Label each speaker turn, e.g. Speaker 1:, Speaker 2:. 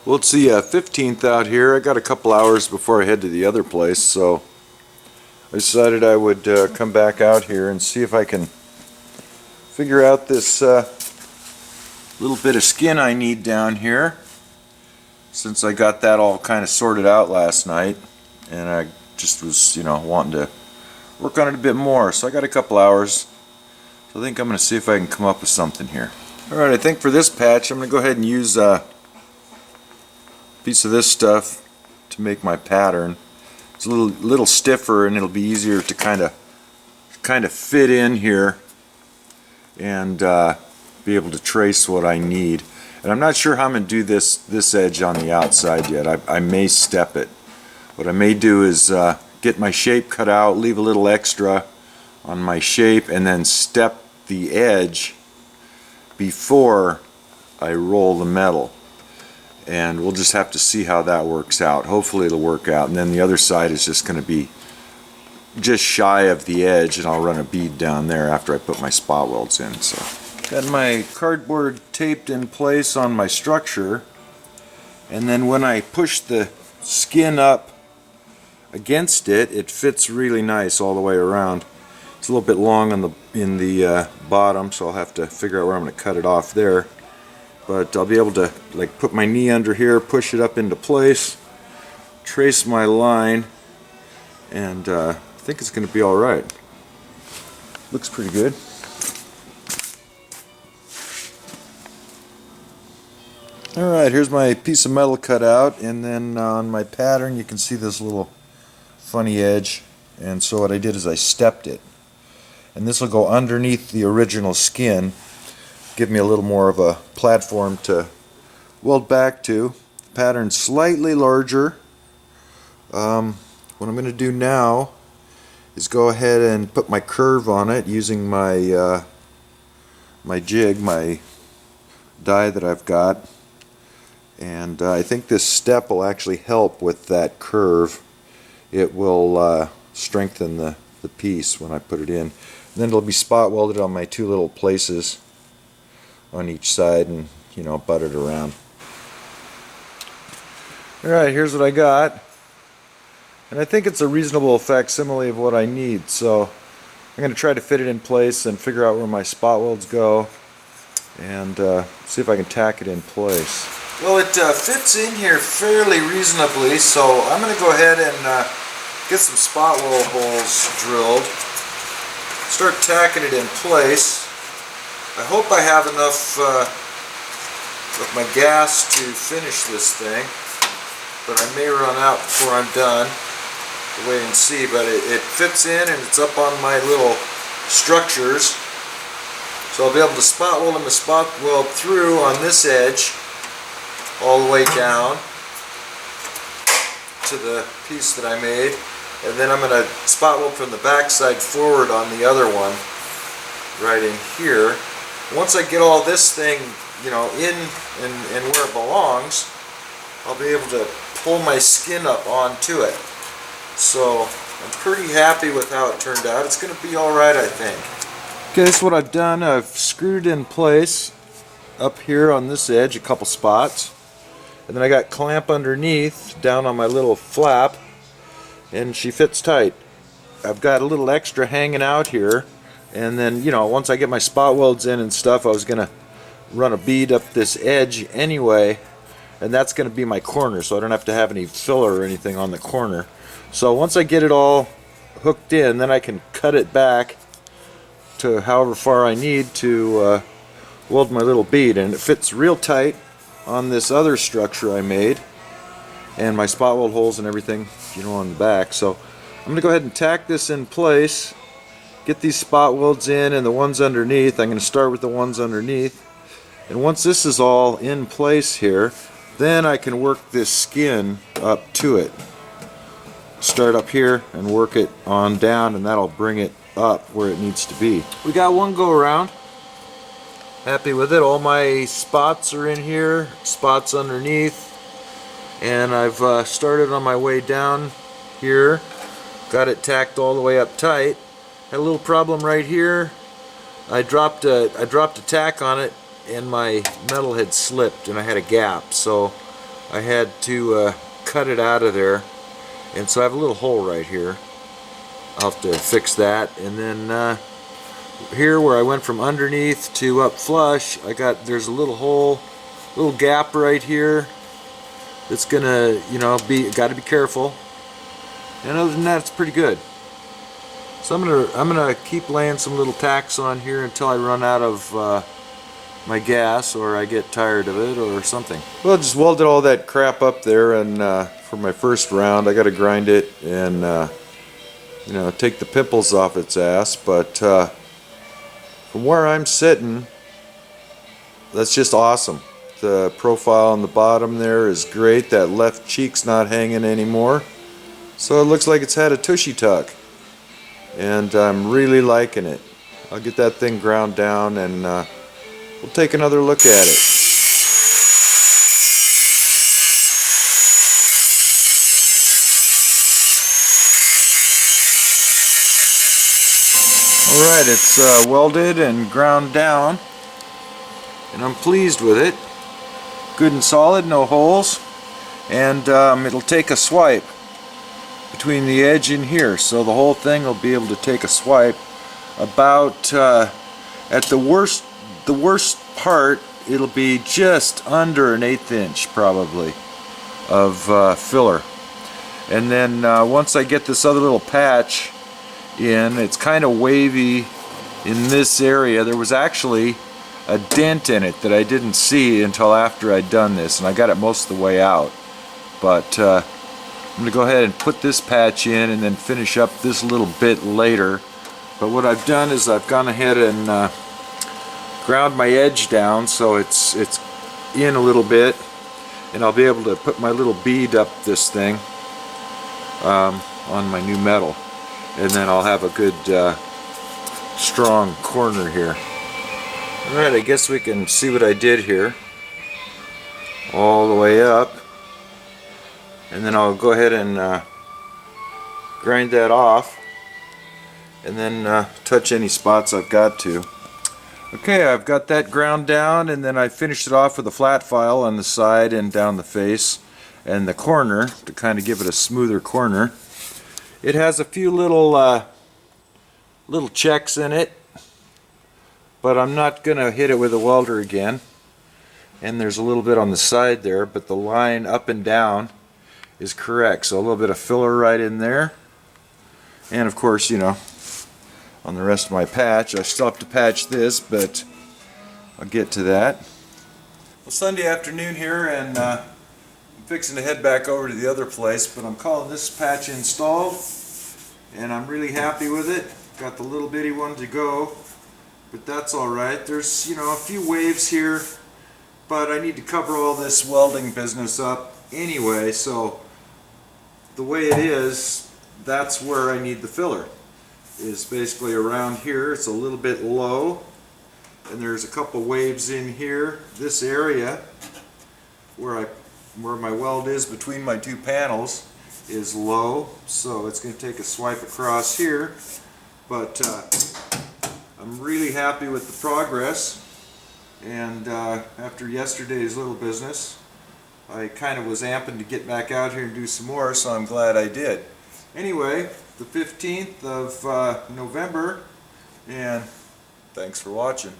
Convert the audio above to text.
Speaker 1: Well, it's the 15th out here. I got a couple hours before I head to the other place, so I decided I would come back out here and see if I can figure out this little bit of skin I need down here, since I got that all kind of sorted out last night, and I just was, wanting to work on it a bit more. So I got a couple hours, so I think I'm going to see if I can come up with something here. Alright, I think for this patch I'm going to go ahead and use piece of this stuff to make my pattern. It's a little stiffer, and it'll be easier to kind of fit in here and be able to trace what I need. And I'm not sure how I'm going to do this edge on the outside yet. I may step it. What I may do is get my shape cut out, leave a little extra on my shape, and then step the edge before I roll the metal. And we'll just have to see how that works out. Hopefully it'll work out. And then the other side is just going to be just shy of the edge, and I'll run a bead down there after I put my spot welds in. So, got my cardboard taped in place on my structure, and then when I push the skin up against it, it fits really nice all the way around. It's a little bit long on in the bottom, so I'll have to figure out where I'm going to cut it off there. But I'll be able to put my knee under here, push it up into place, trace my line, and I think it's going to be alright. Looks pretty good. Alright, here's my piece of metal cut out, and then on my pattern you can see this little funny edge, and so what I did is I stepped it. And this will go underneath the original skin, give me a little more of a platform to weld back to. The pattern's slightly larger. What I'm going to do now is go ahead and put my curve on it using my my jig, my die that I've got, and I think this step will actually help with that curve. It will strengthen the piece when I put it in. And then it'll be spot welded on my two little places on each side, and butt it around. Alright, here's what I got, and I think it's a reasonable facsimile of what I need, so I'm going to try to fit it in place and figure out where my spot welds go, and see if I can tack it in place. Well, it fits in here fairly reasonably, so I'm going to go ahead and get some spot weld holes drilled, start tacking it in place. I hope I have enough of my gas to finish this thing, but I may run out before I'm done. We'll wait and see, but it fits in, and it's up on my little structures, so I'll be able to spot weld and spot weld through on this edge all the way down to the piece that I made, and then I'm going to spot weld from the back side forward on the other one right in here. Once I get all this thing, in and where it belongs, I'll be able to pull my skin up onto it. So I'm pretty happy with how it turned out. It's going to be alright, I think. Okay, this is what I've done. I've screwed it in place up here on this edge, a couple spots. And then I got clamp underneath down on my little flap, and she fits tight. I've got a little extra hanging out here. And then, once I get my spot welds in and stuff, I was going to run a bead up this edge anyway, and that's going to be my corner, so I don't have to have any filler or anything on the corner. So once I get it all hooked in, then I can cut it back to however far I need to weld my little bead, and it fits real tight on this other structure I made, and my spot weld holes and everything, on the back. So I'm going to go ahead and tack this in place. Get these spot welds in, and the ones underneath, I'm going to start with the ones underneath, and once this is all in place here, then I can work this skin up to it. Start up here and work it on down, and that'll bring it up where it needs to be. We got one go around. Happy with it. All my spots are in here, spots underneath, and I've started on my way down here, got it tacked all the way up tight. Had a little problem right here. I dropped a tack on it, and my metal had slipped, and I had a gap. So I had to cut it out of there, and so I have a little hole right here. I'll have to fix that. And then here where I went from underneath to up flush, there's a little hole, little gap right here that's gonna, got to be careful. And other than that, it's pretty good. So I'm gonna keep laying some little tacks on here until I run out of my gas, or I get tired of it, or something. Well, I just welded all that crap up there, and for my first round, I got to grind it and take the pimples off its ass. But from where I'm sitting, that's just awesome. The profile on the bottom there is great. That left cheek's not hanging anymore, so it looks like it's had a tushy tuck, and I'm really liking it. I'll get that thing ground down, and we'll take another look at it. Alright, it's welded and ground down, and I'm pleased with it. Good and solid, no holes, and it'll take a swipe between the edge and here, so the whole thing will be able to take a swipe. About at the worst part, it'll be just under an 1/8 inch probably of filler. And then once I get this other little patch in, it's kind of wavy in this area. There was actually a dent in it that I didn't see until after I'd done this, and I got it most of the way out. But I'm going to go ahead and put this patch in and then finish up this little bit later. But what I've done is I've gone ahead and ground my edge down so it's in a little bit, and I'll be able to put my little bead up this thing on my new metal, and then I'll have a good strong corner here. Alright, I guess we can see what I did here all the way up, and then I'll go ahead and grind that off, and then touch any spots I've got to. Okay, I've got that ground down, and then I finished it off with a flat file on the side and down the face and the corner to kind of give it a smoother corner. It has a few little checks in it, but I'm not going to hit it with a welder again. And there's a little bit on the side there, but the line up and down is correct. So a little bit of filler right in there. And of course, on the rest of my patch, I still have to patch this, but I'll get to that. Well, Sunday afternoon here, and I'm fixing to head back over to the other place, but I'm calling this patch installed, and I'm really happy with it. Got the little bitty one to go, but that's alright. There's, a few waves here, but I need to cover all this welding business up anyway, so the way it is, that's where I need the filler. Is basically around here. It's a little bit low, and there's a couple waves in here. This area where my weld is between my two panels is low, so it's going to take a swipe across here. But I'm really happy with the progress, and after yesterday's little business, I kind of was amping to get back out here and do some more, so I'm glad I did. Anyway, the 15th of November, and thanks for watching.